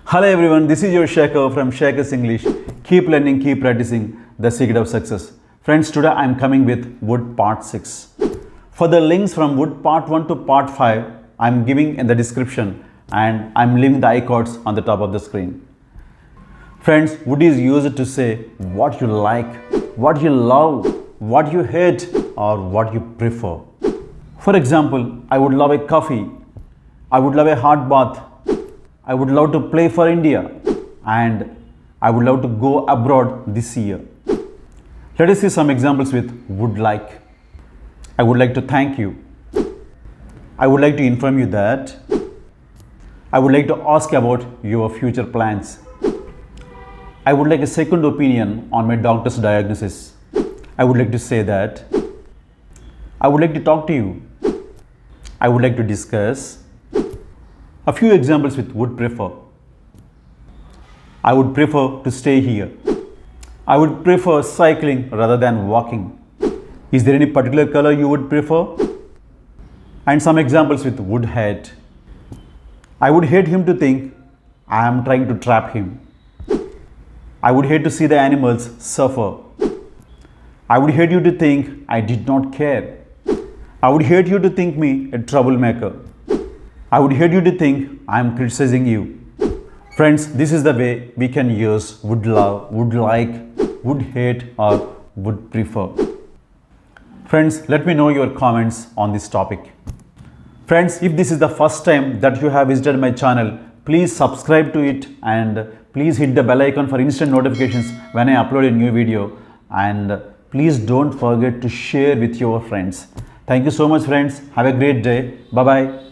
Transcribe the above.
Hello everyone, this is your Shekhar from SEKHAR'S English. Keep learning, keep practicing, the secret of success. Friends, today I am coming with wood part 6. For the links from wood part 1 to part 5, I am giving in the description and I am leaving the icons on the top of the screen. Friends, wood is used to say what you like, what you love, what you hate or what you prefer. For example, I would love a coffee, I would love a hot bath, I would love to play for India and I would love to go abroad this year. Let us see some examples with would like. I would like to thank you. I would like to inform you that. I would like to ask about your future plans. I would like a second opinion on my doctor's diagnosis. I would like to say that. I would like to talk to you. I would like to discuss. A few examples with would prefer. I would prefer to stay here. I would prefer cycling rather than walking. Is there any particular color you would prefer? And some examples with would hate. I would hate him to think I am trying to trap him. I would hate to see the animals suffer. I would hate you to think I did not care. I would hate you to think me a troublemaker. I would hate you to think I am criticizing you. Friends, this is the way we can use would love, would like, would hate or would prefer. Friends, let me know your comments on this topic. Friends, if this is the first time that you have visited my channel, please subscribe to it and please hit the bell icon for instant notifications when I upload a new video, and please don't forget to share with your friends. Thank you so much friends. Have a great day. Bye bye.